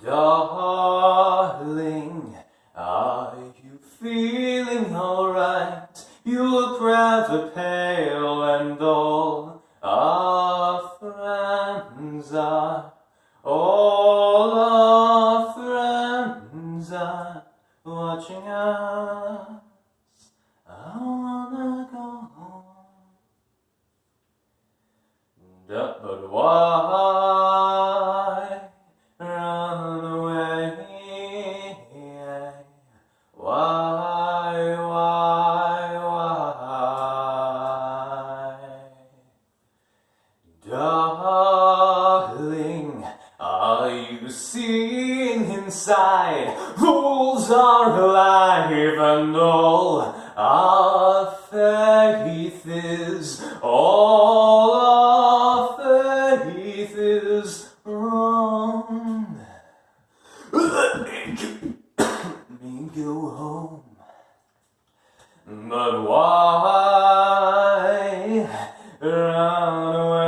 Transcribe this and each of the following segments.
Darling, are you feeling alright? You look rather pale and all our friends are. All our friends are watching us. I wanna go home. But why run away? Why? Darling, are you seeing inside? The wolves are alive and all our faith is, all our faith is wrong. Let me go home. But why run away?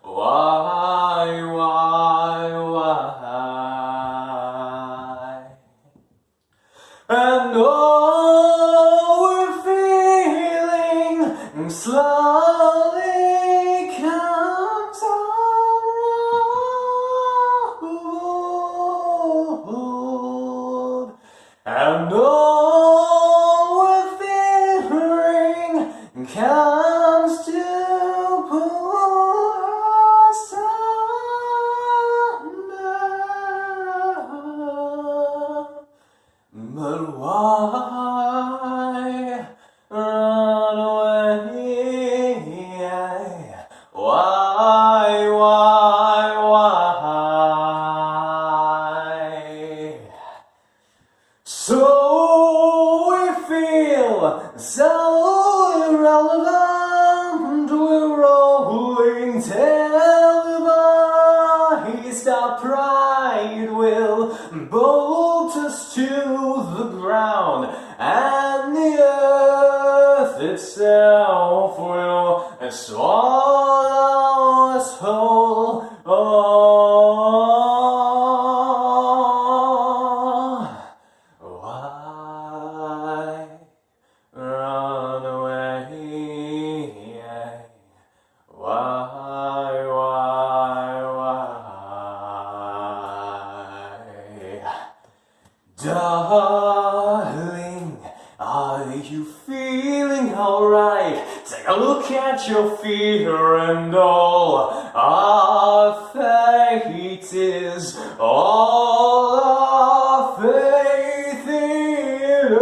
Why? And all we're feeling slowly comes unrolled. And all we're fearing comes to pull us under. But why run away? Why? So we feel so irrelevant, we're rolling televised. Our pride will bolt us to the ground, and the earth itself will swallow us whole. Why run away? Why? Darling, are you feeling alright? Take a look at your feet and all our fate is, all our faith in us.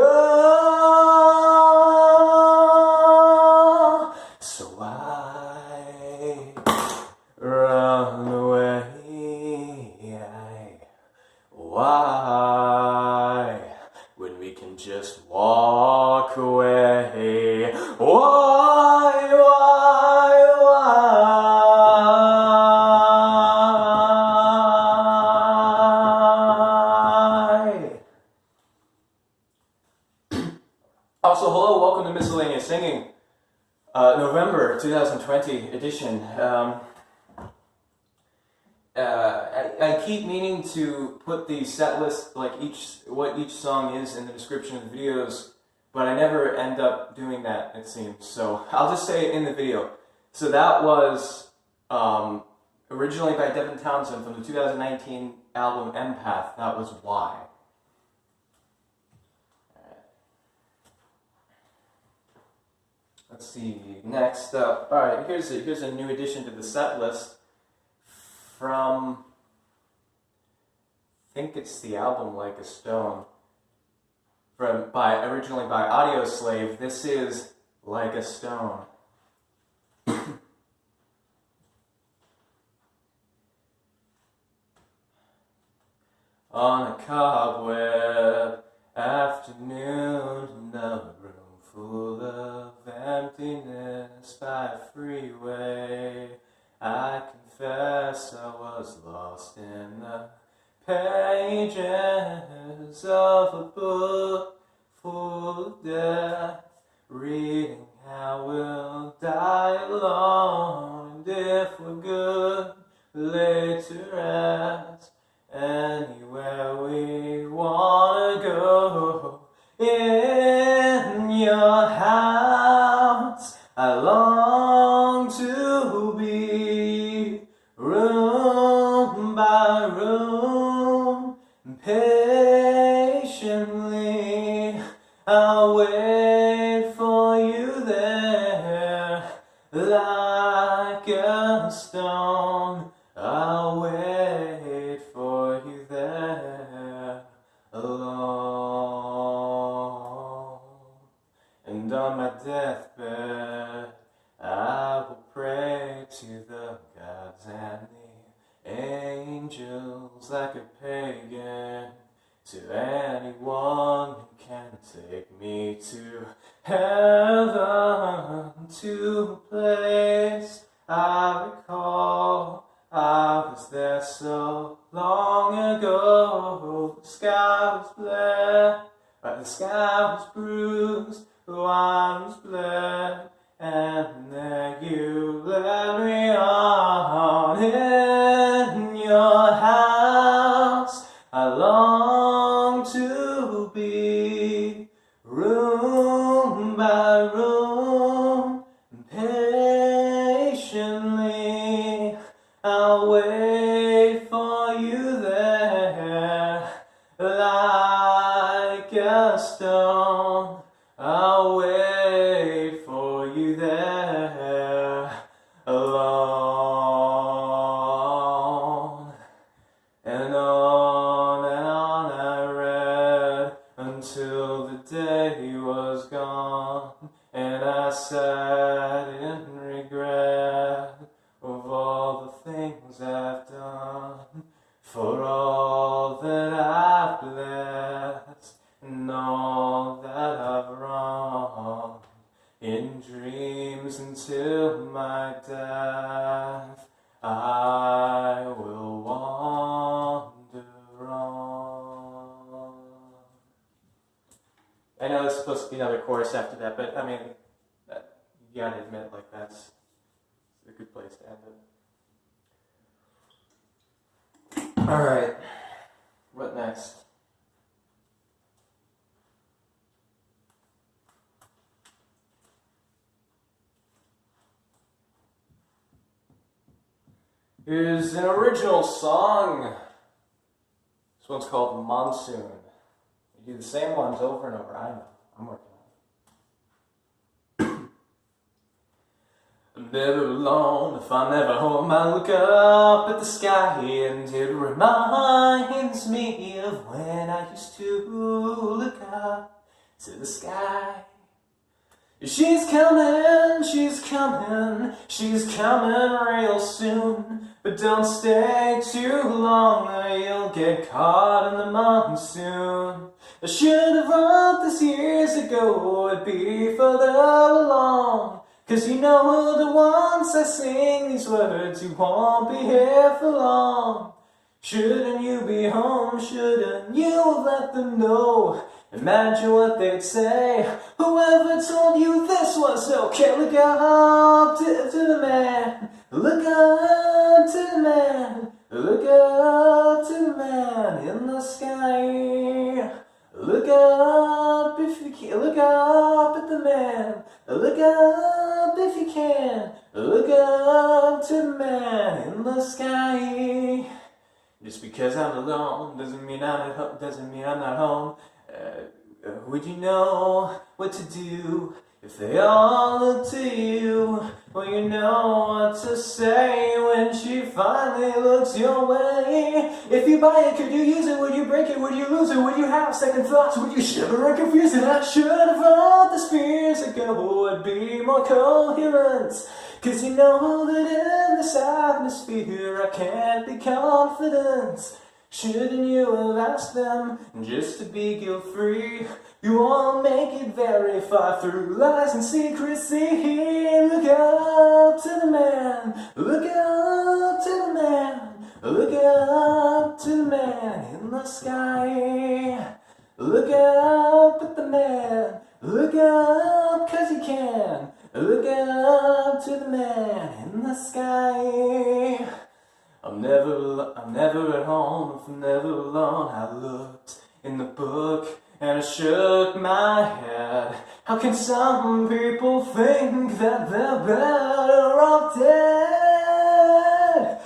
So why run away? Why, when we can just walk away? Why? Also, hello, welcome to Miscellaneous Singing, November 2020 edition. I keep meaning to put the set list, like what each song is, in the description of the videos, but I never end up doing that, it seems. So I'll just say it in the video. So that was originally by Devin Townsend from the 2019 album Empath. That was Why. Let's see. Next up, all right. Here's a new addition to the set list from, I think it's the album Like a Stone, originally by Audio Slave. This is Like a Stone. On a cobweb afternoon in a room full of emptiness by a freeway, I confess I was lost in the pages of a book full of death, reading how we'll die alone, and if we're good, lay to rest. Anywhere we wanna go, in your house I long to be, room by room, patiently I'll wait for you there, like a stone. I'll wait for you there, alone. And on my deathbed, I will pray to the gods and the angels like a pagan, to anyone who can take me to heaven, to a place I recall. I was there so long ago. The sky was black, the sky was bruised, the wine was bled, and there you led me on. In your house I long to be, room by room, patiently I'll wait for you there, like a stone. I'll wait for you there, alone. And on I read until the day was gone, and I sat in regret of all the things I've done, for all that I've blessed and all that I've wronged, in dreams until my death I will wander on. I know there's supposed to be another chorus after that, but I mean, you gotta admit, like, that's a good place to end it. Alright, what next? Here's an original song. This one's called Monsoon. You do the same ones over and over. I know. I'm working on it. I'm never alone if I'm never home. I look up at the sky and it reminds me of when I used to look up to the sky. She's coming, she's coming, she's coming real soon. But don't stay too long or you'll get caught in the monsoon. I should have wrote this years ago, it'd be further along. 'Cause you know that once I sing these words, you won't be here for long. Shouldn't you be home? Shouldn't you have let them know? Imagine what they'd say. Whoever told you this was okay? Look up to the man. Look up to the man. Look up to the man in the sky. Look up if you can. Look up at the man. Look up if you can. Look up to the man in the sky. Just because I'm alone doesn't mean I'm at home. Doesn't mean I'm not home. Would you know what to do if they all look to you? Well, you know what to say when she finally looks your way. If you buy it, could you use it? Would you break it? Would you lose it? Would you have second thoughts? Would you shiver and confuse it? I should have thought this years ago would be more coherent. 'Cause you know that in this atmosphere I can't be confident. Shouldn't you have asked them just to be guilt-free? You won't make it very far through lies and secrecy. Look up to the man. Look up to the man. Look up to the man in the sky. Look up at the man. Look up 'cause you can. Look up to the man in the sky. I'm never at home if I'm never alone. I looked in the book and I shook my head. How can some people think that they're better off dead?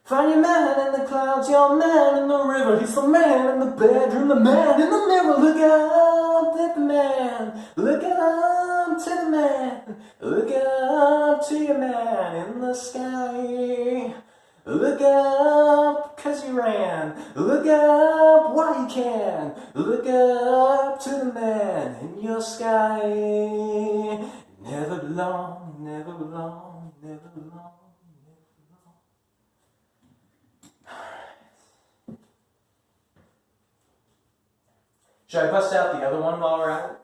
Find your man in the clouds, your man in the river. He's the man in the bedroom, the man in the mirror. Look up at the man, look up to the man, look up to your man in the sky. Look up, 'cause you ran. Look up while you can. Look up to the man in your sky. Never alone, never alone, never alone, never alone. Should I bust out the other one while we're at it?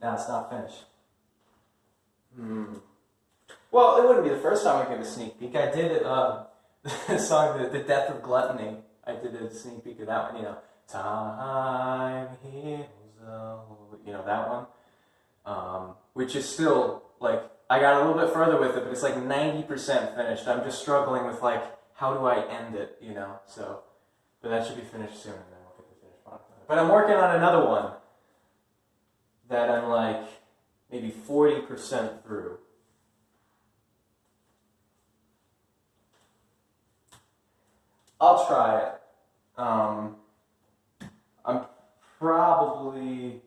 No, it's not finished. Well, it wouldn't be the first time I gave a sneak peek. I did it, the song, The Death of Gluttony. I did a sneak peek of that one, you know. Time heals all, you know, that one. Which is still, like, I got a little bit further with it, but it's like 90% finished. I'm just struggling with, like, how do I end it, you know? So, but that should be finished soon, and then we'll get the finished product. But I'm working on another one that I'm, like, maybe 40% through. I'll try it. I'm probably,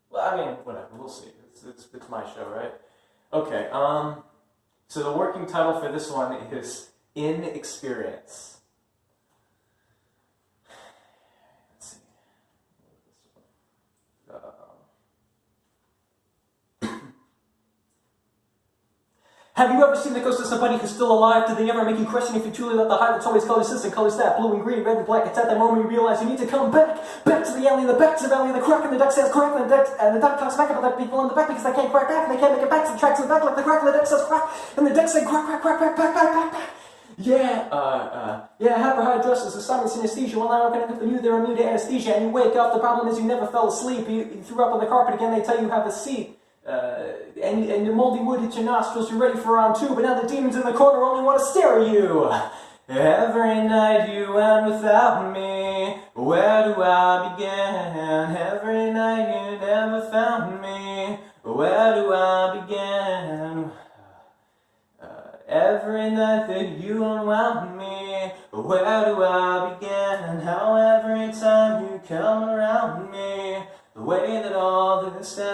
well, I mean, whatever, we'll see. It's my show, right? Okay, so the working title for this one is Inexperience. Let's see. Have you ever seen the ghost of somebody who's still alive? Do they ever make you question if you truly love the hive? It's always colors this and colors that, blue and green, red and black. It's at that moment you realize you need to come back to the alley, the back to the valley, the crack, and the duck says crack, and the duck talks back about the people in the back because they can't crack back, and they can't make it back to the tracks in the back like the crack, and the duck says crack, and the duck says crack, crack, crack, crack, crack, crack, crack, crack. Hyperhidrosis, assignment synesthesia. Well, now if they knew they're immune to anesthesia, and you wake up, the problem is you never fell asleep. You threw up on the carpet again, they tell you have a seat. And the moldy wood hits your nostrils, you're ready for round 2, but now the demons in the corner only want to stare at you. Every night you went without me, where do I begin? Every night you never found me, where do I begin? Every night that you unwound me, where do I begin? How every time you come around me, the way that all this ends.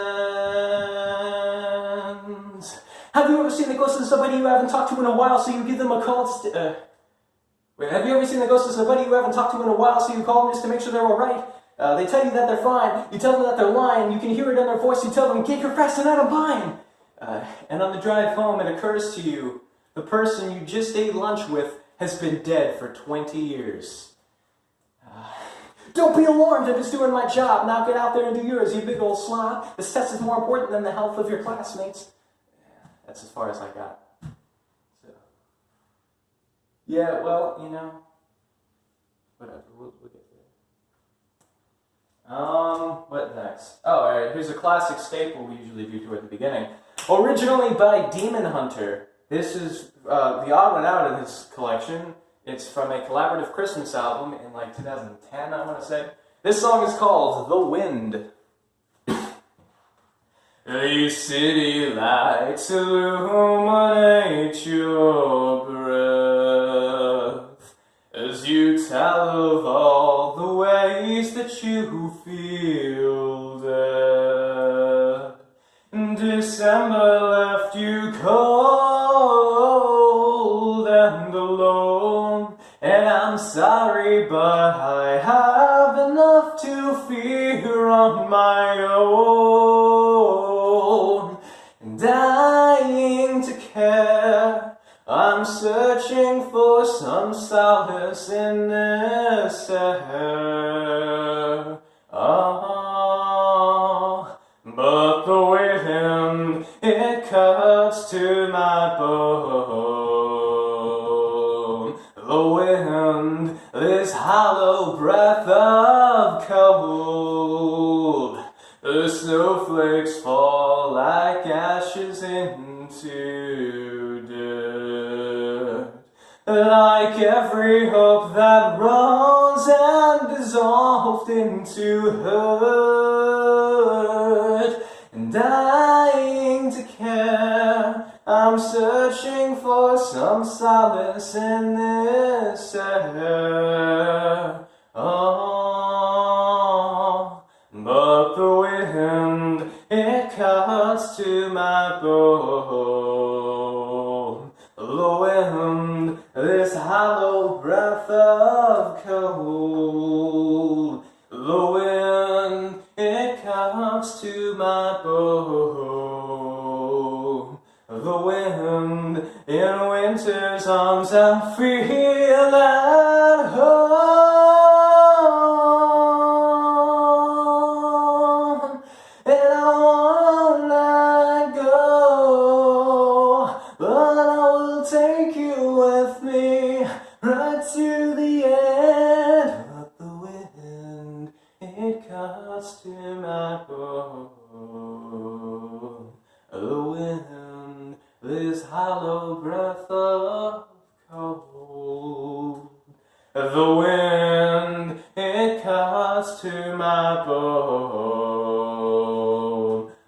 Have you ever seen the ghost of somebody you haven't talked to in a while, so you give them a call? Have you ever seen the ghost of somebody you haven't talked to in a while, so you call them just to make sure they're all right? They tell you that they're fine. You tell them that they're lying. You can hear it in their voice. You tell them, "Get your fast and out of mine." And on the drive home, it occurs to you, the person you just ate lunch with has been dead for 20 years. Don't be alarmed, I'm just doing my job. Now get out there and do yours, you big old slob. This test is more important than the health of your classmates. That's as far as I got. So, yeah, well, you know, whatever, we'll get there. What next? Oh, alright, here's a classic staple we usually do toward the beginning. Originally by Demon Hunter. This is the odd one out in this collection. It's from a collaborative Christmas album in like 2010, I want to say. This song is called The Wind. These city lights illuminate your breath as you tell of all the ways that you feel dead. December left you cold and alone, and I'm sorry, but I have enough to fear on my own. And dying to care, I'm searching for some solace in this air. Oh, but the wind, it cuts to my bone. The wind, this hollow breath of cold. The snowflakes fall like ashes into dirt. Like like every hope that rose and dissolved into hurt, and dying to care. I'm searching for some solace in this air. Oh, but the wind, it cuts to my bone. The wind, this hollow breath of cold. The wind, it comes to my bone. The wind, in winter's arms, I feel at home. And I won't let go, but I will take you with me right to the end. But the wind, it cuts to my bone. The wind, this hollow breath of cold. The wind, it cuts to my bone.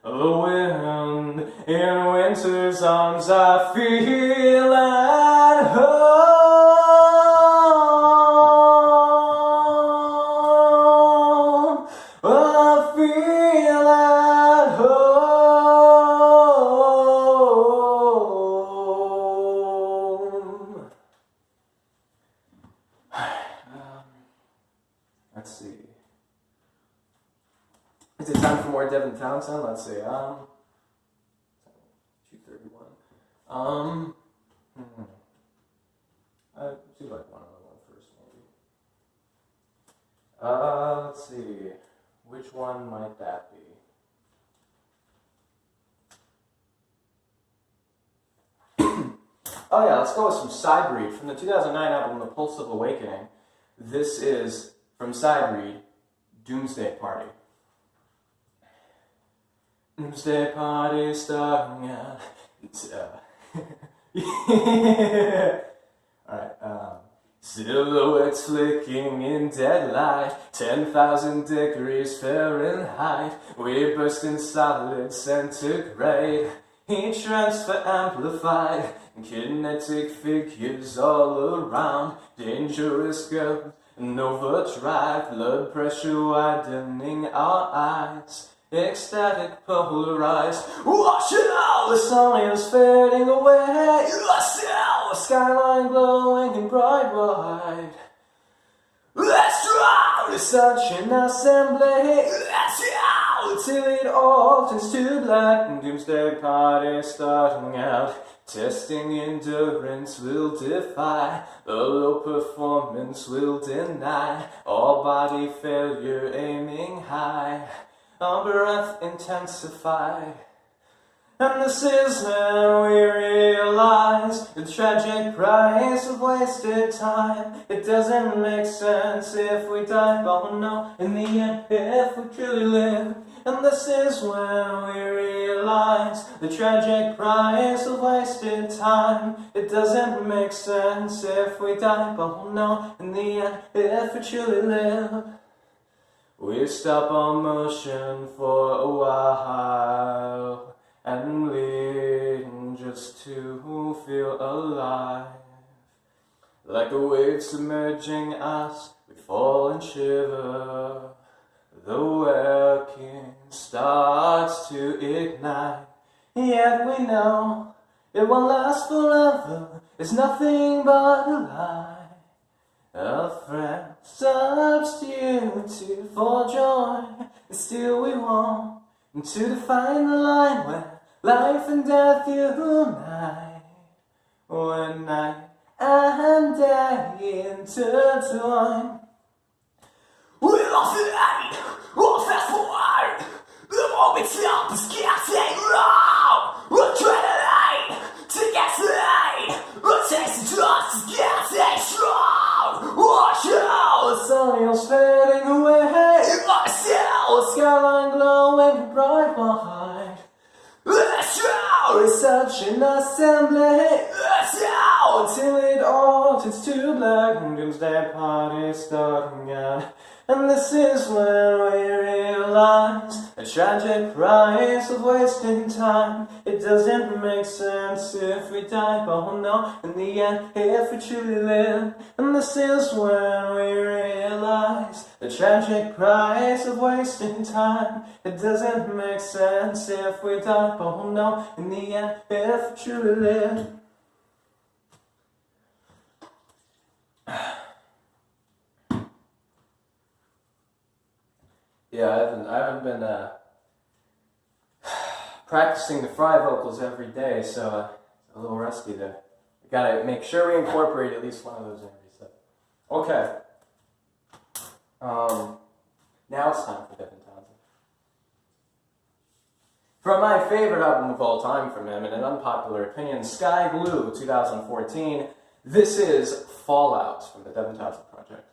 The wind, in winter's arms, I feel at home. I feel at home. Let's see. Is it time for more Devin Townsend? Let's see. 2:31. I'd do like one other one first, maybe. Let's see. Which one might that be? Oh yeah, let's go with some Sidebreed from the 2009 album, The Pulse of Awakening. This is from Sidebreed, Doomsday Party. Doomsday Party starting out. Yeah. Alright, silhouettes flicking in dead light, 10,000 degrees Fahrenheit. We burst in solid centigrade, heat transfer amplified, kinetic figures all around, dangerous girls in overdrive, blood pressure widening our eyes, ecstatic polarized. Watch it all, the sun is fading away, the skyline glowing in bright white. Let's try to such an assembly, let's go till it all turns to black. Doomsday Party starting out, testing endurance will defy, the low performance will deny, all body failure aiming high, our breath intensify. And this is when we realize the tragic price of wasted time. It doesn't make sense if we die, but we'll know in the end if we truly live. And this is when we realize the tragic price of wasted time. It doesn't make sense if we die, but we'll know in the end if we truly live. We stop our motion for a while and lean just to feel alive. Like a wave submerging us, we fall and shiver. The working starts to ignite, yet we know it won't last forever. It's nothing but a lie, a friend substitute for joy. And still we want to define the line where life and death unite, when night and day intertwine. We lost the light, we'll fast forward. The moment's up is getting wrong. We'll try the light to get to the light. The taste of trust is getting strong. Watch out, the sun is fading away. Still, the skyline glowing bright white. Let's show it's such an assembly. Let's show till it all turns to black and doomsday parties starting out. And this is when we realize the tragic price of wasting time. It doesn't make sense if we die, but we'll know in the end if we truly live. And this is when we realize the tragic price of wasting time. It doesn't make sense if we die, but we'll know in the end if we truly live. Yeah, I haven't been practicing the fry vocals every day, so a little rusty there. Gotta make sure we incorporate at least one of those in every set. Okay. Now it's time for Devin Townsend. From my favorite album of all time from him, and an unpopular opinion, Sky Blue, 2014, this is Fallout from the Devin Townsend Project.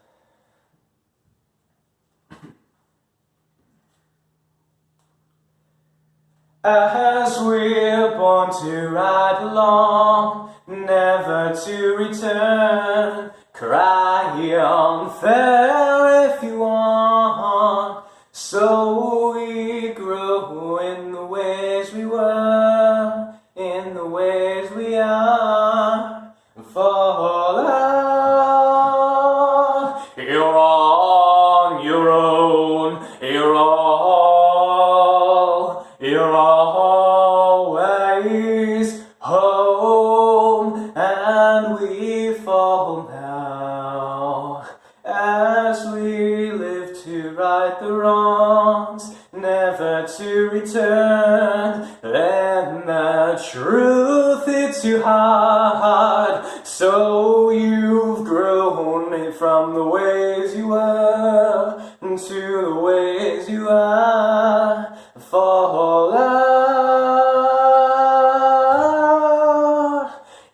As we're born to ride along, never to return, cry on fair if you want. So we grew in the ways we were, in the ways we are. Fall out, you're on your own, you're always home, and we fall now as we live to right the wrongs, never to return. Then the truth hits you hard, so you've grown from the ways you were to the ways you are. Fall out,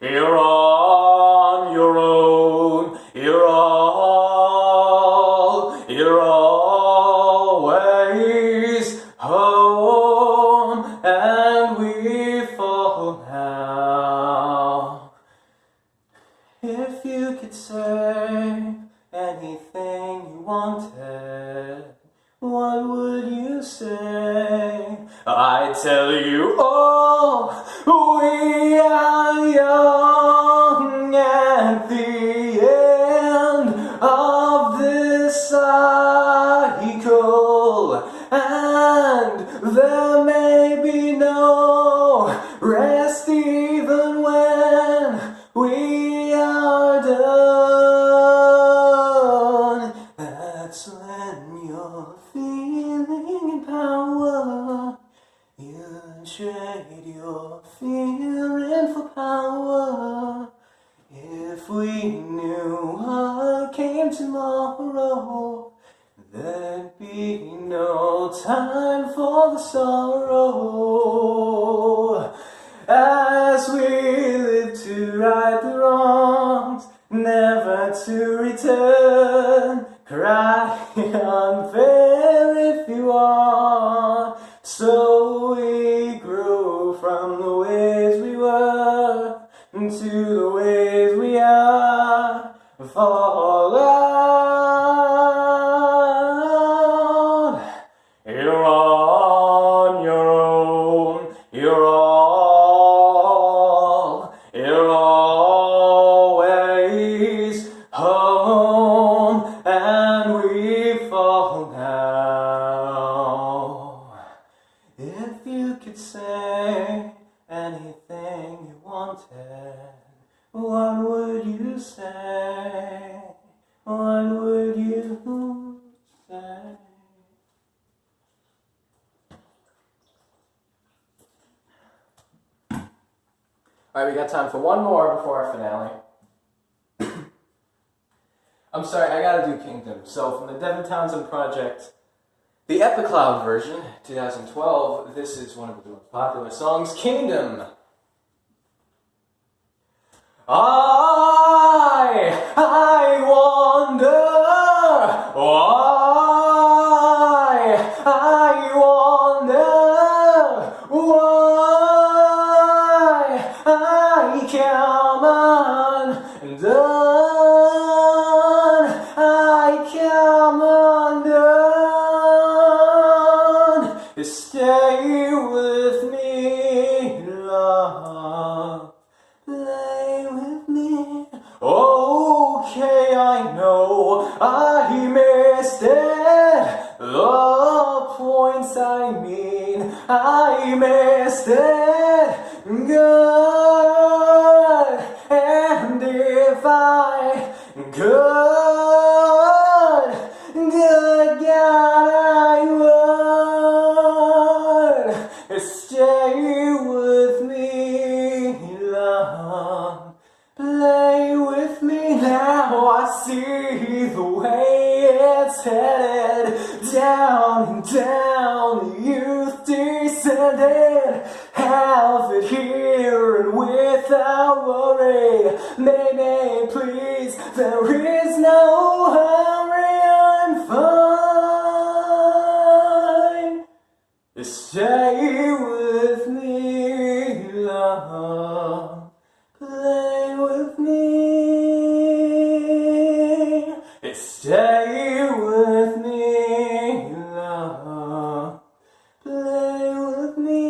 you're on your own, you're always home, and we fall now. If you could say anything you wanted, what would you say? I'd tell you, oh, we are young at the end of this cycle, and there may be no rest even when we are done. That's when you're feeling in power. You trade your feeling for power. If we knew what came tomorrow, there'd be no time for the sorrow. As we live to right the wrongs, never to return, cry unfair if you want. So we grew from the ways we were to the ways we are. Fall out, you're on your own, you're always home, and we fall now. If you could say anything you wanted, what would you say? What would you say? Alright, we got time for one more before our finale. I'm sorry, I gotta do Kingdom. So, from the Devin Townsend Project, the Epicloud version, 2012, this is one of the most popular songs, Kingdom. I wonder why, I wonder why I come I know I missed it. The points I mean, I missed it. Good. And if I could, good God, I would stay with me, love. Play with me now, I see the way it's headed. Down and down, the youth descended. Have it here and without worry. Maybe, please, there is no hurry, I'm fine. Stay with me, love. Play with me. Stay with me, love. Play with me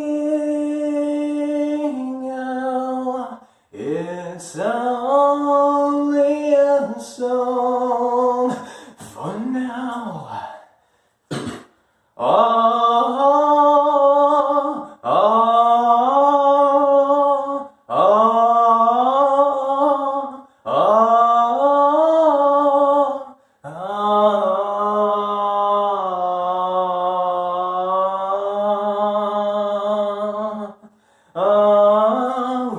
now. It's only a song for now.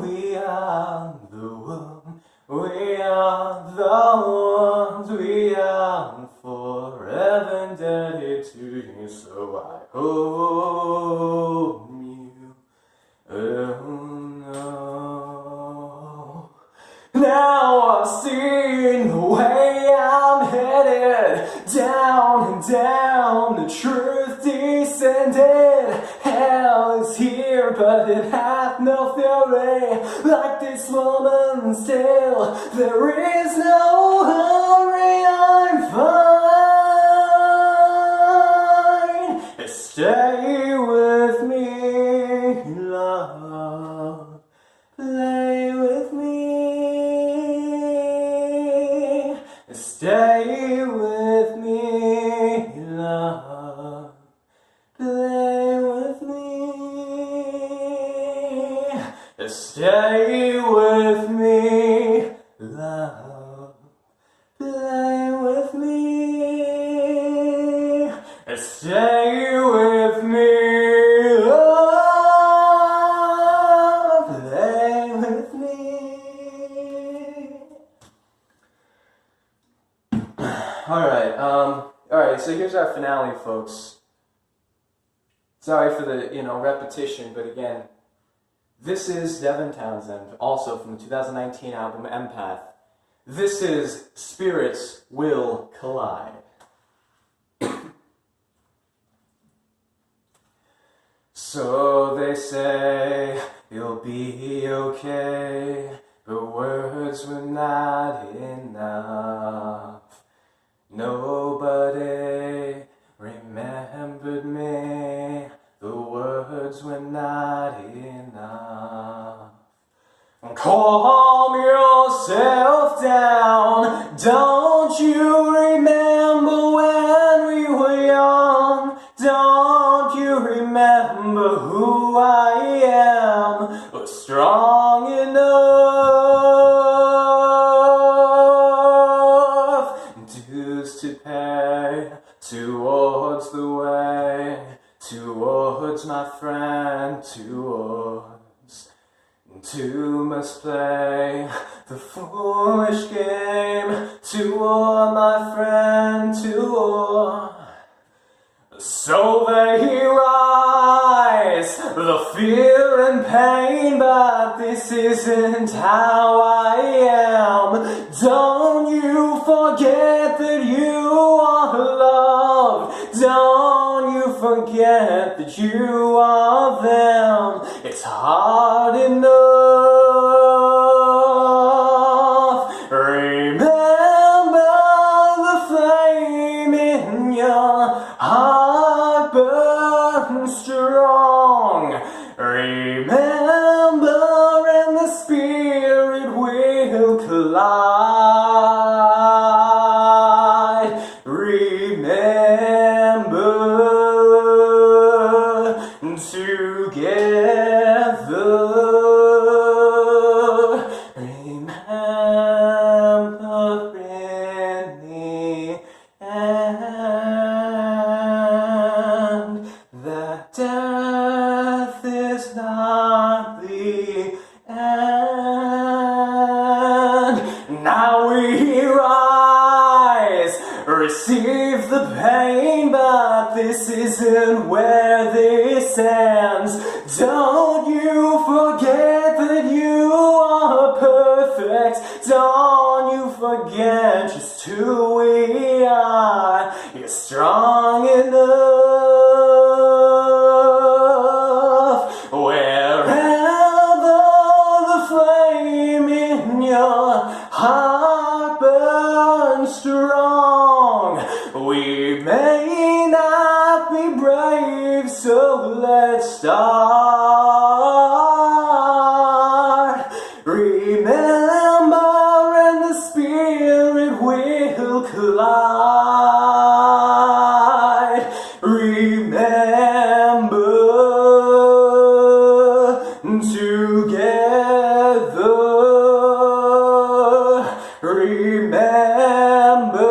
We are the ones, we are the ones, we are forever indebted to you, so I hope you know. Now I've seen the way I'm headed, down and down, the truth descended. Hell is here, but it hath no fury, like this woman's tale. There is no hurry, I'm fine. Stay with me, love. Play with me. Stay with me, love. Play with me. Stay with me, love. Play with me. Stay with me, love. Play with me. Alright, so here's our finale, folks. Sorry for the, repetition, but again, this is Devin Townsend, also from the 2019 album Empath. This is Spirits Will Collide. So they say you'll be okay, but words were not enough. Nobody remembered me, the words were not enough. Calm yourself down, don't you remember when we were young? Don't you remember who I am? But strong enough, dues to pay towards the way, towards my friend, towards two must play the foolish game, toward my friend, toward. So they rise, the fear and pain, but this isn't how I am. Don't you forget that you are loved. Don't you forget that you are them. It's hard enough. Remember the flame in your heart burns strong. Remember, and the spirit will collide. receive the pain, but this isn't where this ends. Don't you forget that you are perfect. Don't you forget just who we are. You're strong enough. Wherever the flame in your heart burns strong, we may not be brave, so let's start. Remember, and the spirit will collide. Remember.